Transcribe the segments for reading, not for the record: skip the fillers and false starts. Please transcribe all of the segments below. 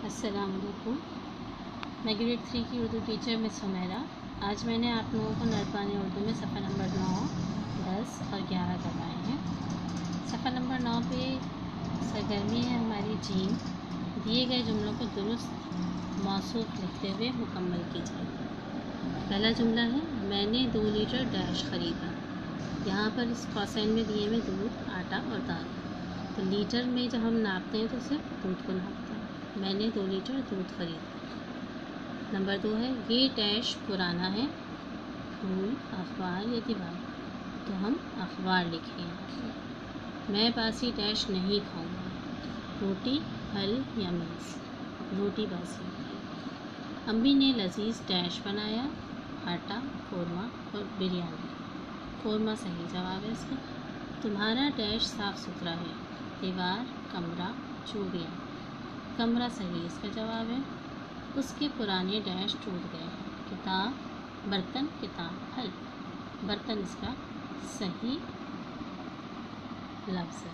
अस्सलाम वालेकुम। मैं ग्रेड 3 की उर्दू टीचर मिस हुमैरा। आज मैंने आप लोगों को नरपानी उर्दू में सफ़ा नंबर 9, 10 और 11 करवाए हैं। सफ़ा नंबर 9 पे सरगर्मी है हमारी जीम। दिए गए जुमलों को दुरुस्त मौसूफ लिखते हुए मुकम्मल कीजिए। पहला जुमला है, मैंने 2 लीटर डैश ख़रीदा। यहाँ पर इस कौसैन में दिए हुए दूध, आटा और दाल। तो लीटर में जब हम नापते हैं तो सिर्फ दूध को नापते हैं। मैंने 2 लीटर दूध खरीदा। नंबर 2 है, ये डैश पुराना है, फूल, अखबार या दीवार। तो हम अखबार लिखेंगे। मैं बासी डैश नहीं खाऊंगा, रोटी, फल या मेज़। रोटी बासी। अम्मी ने लजीज डैश बनाया, आटा, कौरमा और बिरयानी। कौरमा सही जवाब है इसका। तुम्हारा डैश साफ़ सुथरा है, दीवार, कमरा, चूड़ियाँ। कमरा सही इसका जवाब है। उसके पुराने डैश टूट गए, किताब, बर्तन, किताब, फल। बर्तन इसका सही लफ्ज़ है।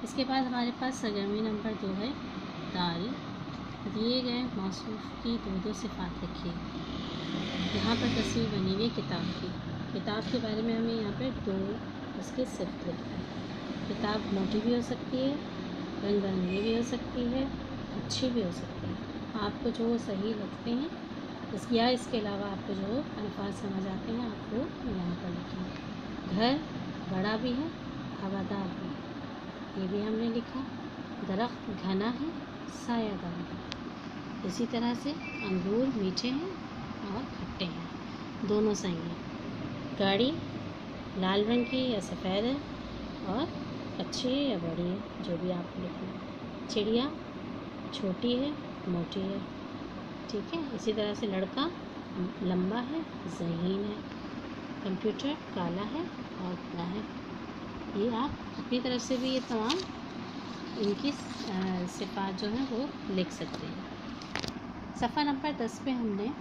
इसके बाद हमारे पास सरगर्मी नंबर 2 है, दाल। दिए गए मौसूफ की दो सिफ़ात लिखिए। यहाँ पर तस्वीर बनी हुई है किताब की। किताब के बारे में हमें यहाँ पर 2 उसके सिफ़त लिखना है। किताब मोटी भी हो सकती है, रंग बिरंगी भी हो सकती है, अच्छी भी हो सकती है। आपको जो सही लगते हैं या इसके अलावा आपको जो अल्फाज समझ आते हैं आप वो यहाँ पर लिखें। घर बड़ा भी है, हवादार भी है, ये भी हमने लिखा। दरख्त घना है, सायादार है। इसी तरह से अंगूर मीठे हैं और खट्टे हैं, दोनों सही हैं। गाड़ी लाल रंग की या सफ़ेद है और अच्छी है या बड़ी है, जो भी आप लिखें। चिड़िया छोटी है, मोटी है, ठीक है। इसी तरह से लड़का लंबा है, ज़हीन है। कंप्यूटर काला है और बड़ा है। ये आप अपनी तरफ से भी ये तमाम इनकी सिफ़ात जो हैं वो लिख सकते हैं। सफ़ा नंबर 10 पे हमने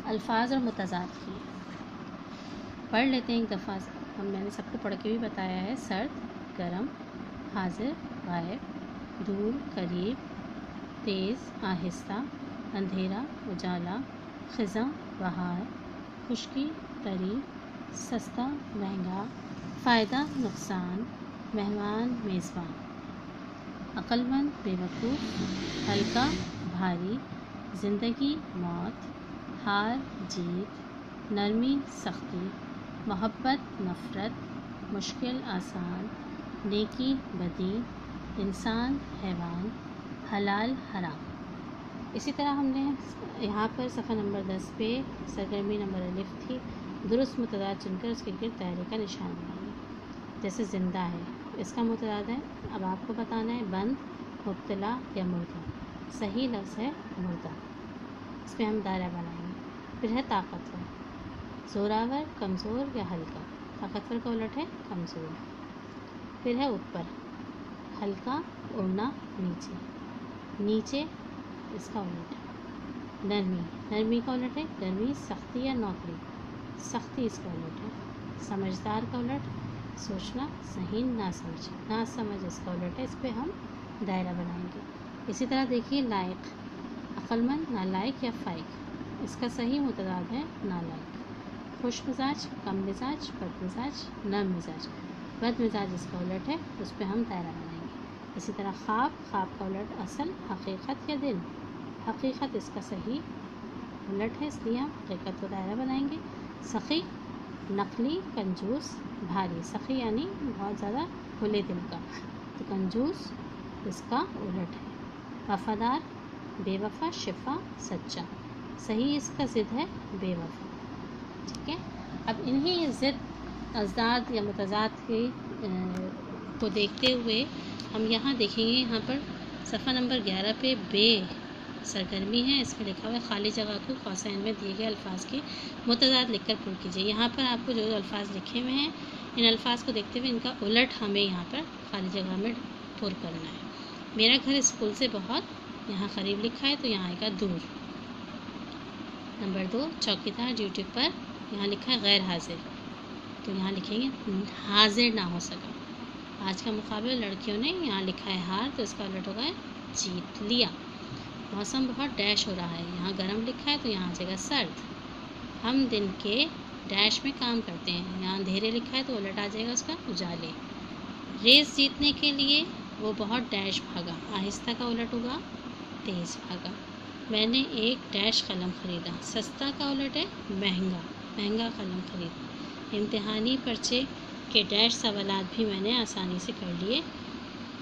अल्फाज और मुतज़ाद किए। पढ़ लेते हैं एक दफ़ा। मैंने सबको पढ़ के भी बताया है। सर्द, गर्म, हाजिर, गायब, दूर, करीब, तेज़, आहिस्ता, अंधेरा, उजाला, ख़िज़ां, बहार, खुश्की, तरी, सस्ता, महंगा, फ़ायदा, नुकसान, मेहमान, मेज़बान। अक्लमंद, बेवकूफ़, हल्का, भारी, ज़िंदगी, मौत, हार, जीत, नरमी, सख्ती, मोहब्बत, नफ़रत, मुश्किल, आसान, नेकी, बदी, इंसान, हैवान, हलाल, हराम। इसी तरह हमने यहाँ पर सफ़ा नंबर 10 पे सरगर्मी नंबर अलिफ थी। दुरुस्त मुतदाद चुनकर उसके गिर्द दायरे का निशान बनाइए। जैसे ज़िंदा है, इसका मुतदाद है, अब आपको बताना है, बंद, मुब्तला या मुर्दा। सही लफ्ज़ है मुर्दा, इस पर हम दायरा बनाएंगे। फिर है ताकतवर, ज़ोरावर, कमज़ोर या हल्का। ताकतवर का उलट है कमज़ोर। फिर है ऊपर, हल्का, उड़ना, नीचे, नीचे इसका उलट है। नरमी, नरमी का उलट है गर्मी, सख्ती या नौकरी। सख्ती इसका उलट है। समझदार का उलट सोचना, सही, नासमझ, नासमझ इसका उलट है। इस पर हम दायरा बनाएंगे। इसी तरह देखिए लायक, अक्लमंद, नालायक या फाइक। इसका सही मुतदाद है नालायक। खुश मिजाज, कम मिजाज, बद मिजाज, नम मिजाज। बद मिजाज इसका उलट है, उस पर हम दायरा बनाएंगे। इसी तरह ख्वाब, ख्वाब का उलट असल, हकीकत या दिल। हकीकत इसका सही उलट है, इसलिए हम हकीकत को दायरा बनाएंगे। सखी, नकली, कंजूस, भारी। सखी यानी बहुत ज़्यादा खुले दिल का, तो कंजूस इसका उलट है। वफ़ादार, बेवफा, शिफा, सच्चा। सही इसका ज़िद है बेवफा, ठीक है। अब इन्हीं ज़िद, अज़दाद या मुतज़ाद के को देखते हुए हम यहाँ देखेंगे, यहाँ पर सफ़ा नंबर 11 पे बे सरगर्मी है। इसमें लिखा हुआ है, खाली जगह को कौसैन में दिए गए अल्फाज के मुतज़ाद लिखकर पुर कीजिए। यहाँ पर आपको जो अल्फाज लिखे हुए हैं, इन अल्फाज को देखते हुए इनका उलट हमें यहाँ पर खाली जगह में पुर करना है। मेरा घर स्कूल से बहुत यहाँ करीब लिखा है, तो यहाँ आएगा दूर। नंबर 2, चौकीदार ड्यूटी पर, यहाँ लिखा है गैर हाजिर, तो यहाँ लिखेंगे हाजिर ना हो सका। آج کا مقابلہ لڑکیوں نے، یہاں لکھا ہے ہار تو اس کا الٹ ہوگا جیت لیا۔ موسم بہت ڈیش ہو رہا ہے، یہاں گرم لکھا ہے تو یہاں آ جائے گا سرد۔ ہم دن کے ڈیش میں کام کرتے ہیں، یہاں اندھیرے لکھا ہے تو الٹ آ جائے گا اس کا اجالے۔ ریس جیتنے کے لیے وہ بہت ڈیش بھاگا، آہستہ کا الٹ ہوگا تیز بھاگا۔ میں نے ایک ڈیش قلم خریدا، سستا کا الٹ ہے مہنگا، مہنگا قلم خرید۔ امتحانی پرچے کے ڈیش سوالات بھی میں نے آسانی سے کر لیے،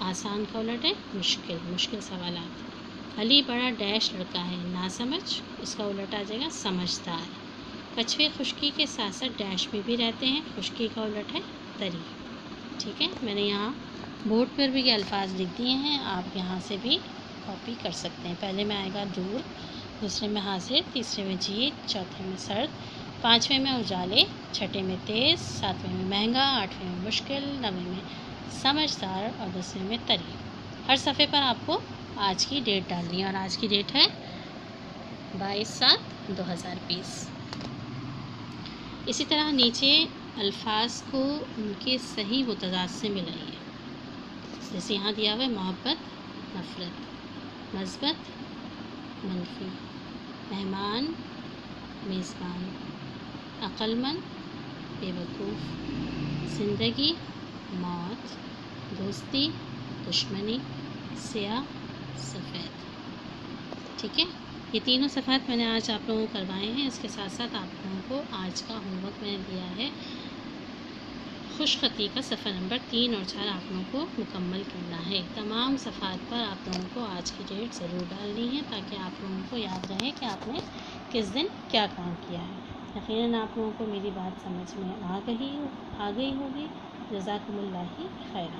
آسان کا الٹ ہے مشکل، مشکل سوالات۔ علی بڑا ڈیش لڑکا ہے، ناسمجھ، اس کا الٹ آ جائے گا سمجھدار۔ کچھوے خشکی کے ساتھ ساتھ ڈیش میں بھی رہتے ہیں، خشکی کا الٹ ہے تری۔ ٹھیک ہے، میں نے یہاں بورڈ پر بھی یہ الفاظ لکھ دیے ہیں، آپ یہاں سے بھی کاپی کر سکتے ہیں۔ پہلے میں آئے گا دور، دوسرے میں حاضر، تیسرے میں جیت، چوتھے میں سرد، پانچویں میں اجالے، چھٹے میں تیز، ساتویں میں مہنگا، آٹھویں میں مشکل، نویں میں سمجھدار اور 10ویں میں تری۔ ہر صفحے پر آپ کو آج کی ڈیٹ ڈالنی ہے، اور آج کی ڈیٹ ہے 22/7/2020۔ اسی طرح نیچے الفاظ کو ان کے صحیح متضاد سے ملائیے۔ جیسے یہاں دیا ہوا ہے محبت نفرت، مثبت منفی، مہمان میزبان، عقل مند بے وقوف، زندگی موت، دوستی دشمنی، سیاہ سفید۔ ٹھیک ہے، یہ تینوں صفحات میں نے آج آپ لوگوں کو کروائے ہیں۔ اس کے ساتھ ساتھ آپ لوگوں کو آج کا ہوم ورک میں نے دیا ہے، خوش خطی کا صفحہ نمبر 3 اور 4 آپ لوگوں کو مکمل کرنا ہے۔ تمام صفحات پر آپ لوگوں کو آج کی ڈیٹ ضرور ڈالنی ہے تاکہ آپ لوگوں کو یاد رہے کہ آپ نے کس دن کیا کام کیا ہے۔ یقیناً آپ لوگوں کو میری بات سمجھ میں آ گئی ہوگی۔ جزاکم اللہ خیرا۔